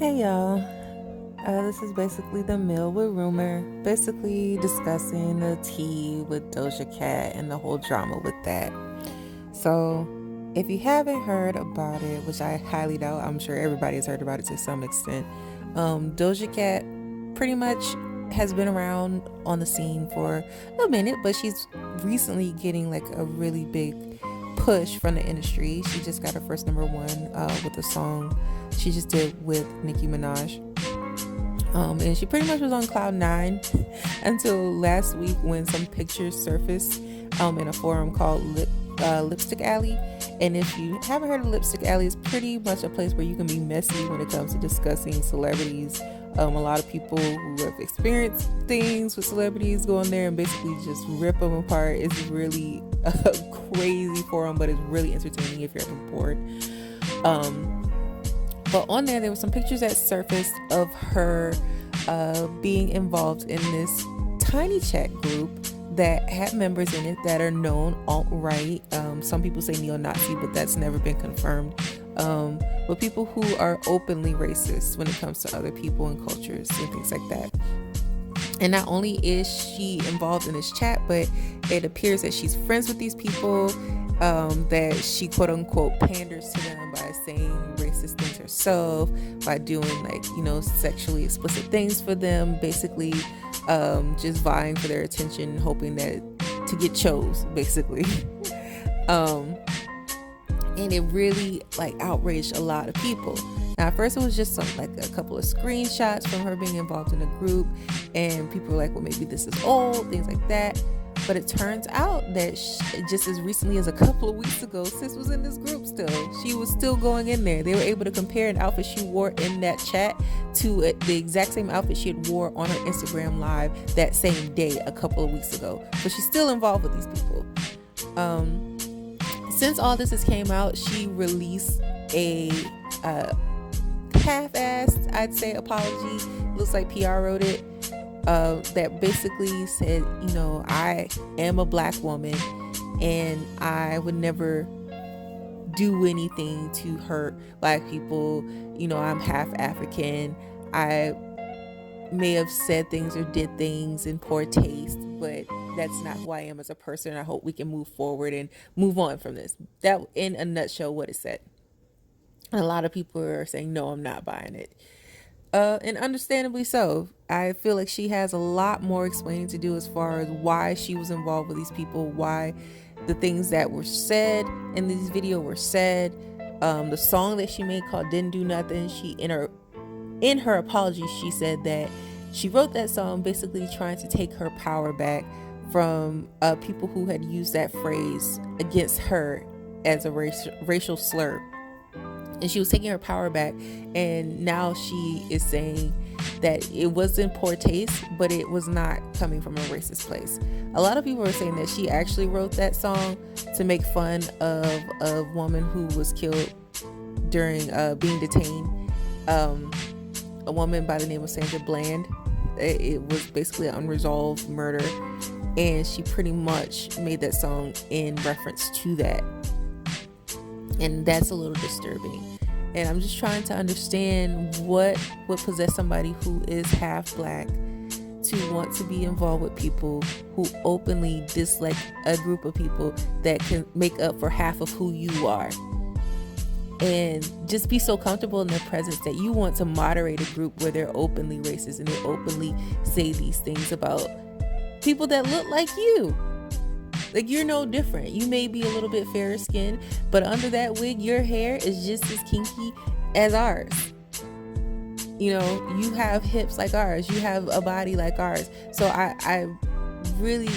Hey y'all, this is basically the Meal with Rumor, basically discussing the tea with Doja Cat and the whole drama with that. So, if you haven't heard about it, which I highly doubt, I'm sure everybody has heard about it to some extent. Doja Cat pretty much has been around on the scene for a minute, but she's recently getting like a really big push from the industry. She just got her first number one with a song she just did with Nicki Minaj. And she pretty much was on cloud nine until last week when some pictures surfaced in a forum called Lipstick Alley. And if you haven't heard of Lipstick Alley, it's pretty much a place where you can be messy when it comes to discussing celebrities. A lot of people who have experienced things with celebrities go in there and basically just rip them apart. It's really a crazy forum, but it's really entertaining if you're ever bored. But on there were some pictures that surfaced of her being involved in this tiny chat group that had members in it that are known alt-right. Some people say neo-Nazi, but that's never been confirmed. But people who are openly racist when it comes to other people and cultures and things like that. And not only is she involved in this chat, but it appears that she's friends with these people, that she quote unquote panders to them by saying racist things herself, by doing sexually explicit things for them, basically just vying for their attention, hoping that to get chose, basically. And it really outraged a lot of people. Now, at first it was just a couple of screenshots from her being involved in a group, and people were like, well, maybe this is old, things like that. But it turns out that just as recently as a couple of weeks ago, sis was in this group still. She was still going in there. They were able to compare an outfit she wore in that chat to the exact same outfit she had wore on her Instagram live that same day a couple of weeks ago. So she's still involved with these people. Since all this has came out, she released a half-assed, I'd say, apology. Looks like PR wrote it. That basically said, I am a black woman and I would never do anything to hurt black people. I'm half African. I may have said things or did things in poor taste, but that's not who I am as a person. I hope we can move forward and move on from this. That, in a nutshell, what it said. And a lot of people are saying, no, I'm not buying it. And understandably so. I feel like she has a lot more explaining to do as far as why she was involved with these people, why the things that were said in this video were said. The song that she made called Didn't Do Nothing, she in her apology, she said that she wrote that song basically trying to take her power back from people who had used that phrase against her as a racial slur. And she was taking her power back, and now she is saying that it was in poor taste, but it was not coming from a racist place. A lot of people are saying that she actually wrote that song to make fun of a woman who was killed during being detained. A woman by the name of Sandra Bland. It was basically an unresolved murder, and she pretty much made that song in reference to that. And that's a little disturbing. And I'm just trying to understand what would possess somebody who is half black to want to be involved with people who openly dislike a group of people that can make up for half of who you are. And just be so comfortable in their presence that you want to moderate a group where they're openly racist and they openly say these things about people that look like you. Like, you're no different. You may be a little bit fairer skinned, but under that wig, your hair is just as kinky as ours. You have hips like ours. You have a body like ours. So I really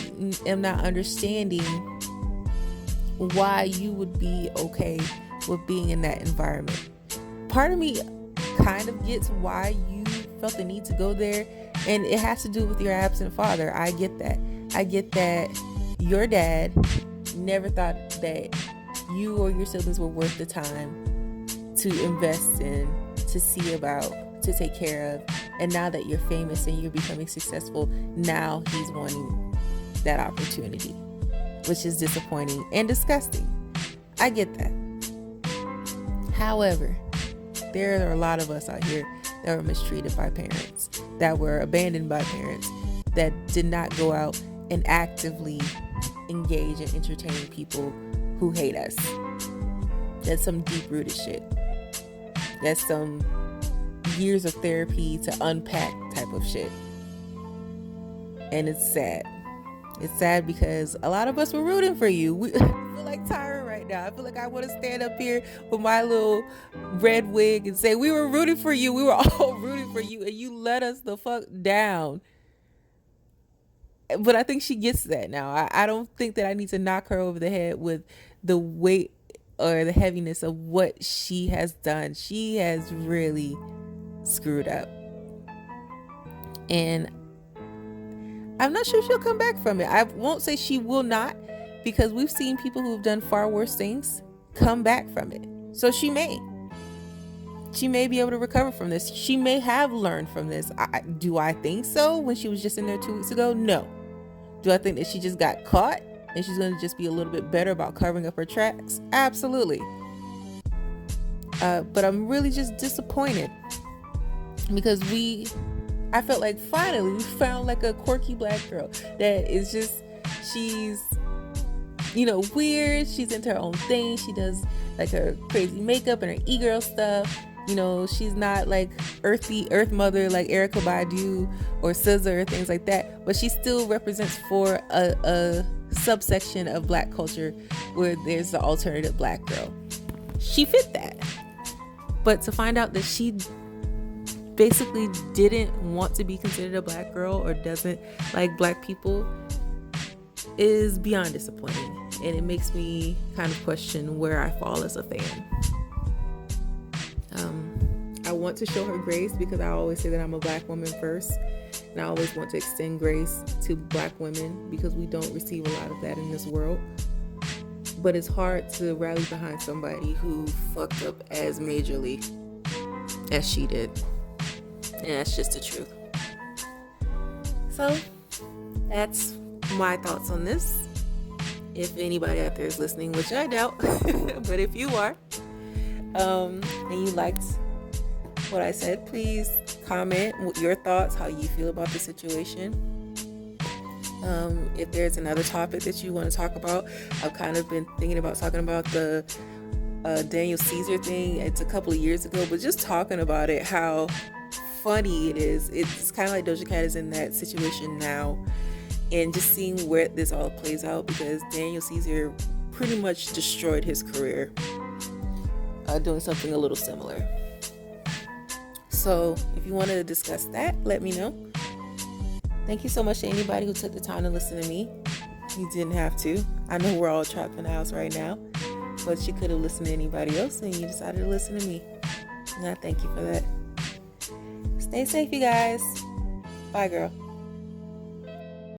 am not understanding why you would be okay with being in that environment. Part of me kind of gets why you felt the need to go there, and it has to do with your absent father. I get that. Your dad never thought that you or your siblings were worth the time to invest in, to see about, to take care of. And now that you're famous and you're becoming successful, now he's wanting that opportunity, which is disappointing and disgusting. I get that. However, there are a lot of us out here that were mistreated by parents, that were abandoned by parents, that did not go out and actively engage and entertain people who hate us. That's some deep-rooted shit. That's some years of therapy to unpack type of shit. And it's sad. It's sad because a lot of us were rooting for you. I feel like Tyra right now. I feel like I want to stand up here with my little red wig and say, we were rooting for you. We were all rooting for you, and you let us the fuck down. But I think she gets that now. I don't think that I need to knock her over the head with the weight or the heaviness of what she has done. She has really screwed up. And I'm not sure she'll come back from it. I won't say she will not, because we've seen people who've done far worse things come back from it. So she may be able to recover from this. She may have learned from this. Do I think so when she was just in there 2 weeks ago? No. Do I think that she just got caught and she's going to just be a little bit better about covering up her tracks? Absolutely. But I'm really just disappointed because I felt like finally we found like a quirky black girl that is just, she's, weird. She's into her own thing. She does like her crazy makeup and her e-girl stuff. She's not like earth mother like Erykah Badu or SZA or things like that, but she still represents for a subsection of black culture where there's the alternative black girl. She fit that. But to find out that she basically didn't want to be considered a black girl or doesn't like black people is beyond disappointing, and it makes me kind of question where I fall as a fan. I want to show her grace because I always say that I'm a black woman first, and I always want to extend grace to black women because we don't receive a lot of that in this world. But it's hard to rally behind somebody who fucked up as majorly as she did. And that's just the truth. So that's my thoughts on this. If anybody out there is listening, which I doubt, but if you are, and you liked what I said, please comment your thoughts, how you feel about the situation. If there's another topic that you want to talk about, I've kind of been thinking about talking about the Daniel Caesar thing. It's a couple of years ago, but just talking about it, how funny it is. It's kind of like Doja Cat is in that situation now, and just seeing where this all plays out, because Daniel Caesar pretty much destroyed his career doing something a little similar. So if you want to discuss that, let me know. Thank you so much to anybody who took the time to listen to me. You didn't have to. I know we're all trapped in the house right now, but you could have listened to anybody else and you decided to listen to me. And I thank you for that. Stay safe, you guys. Bye, girl.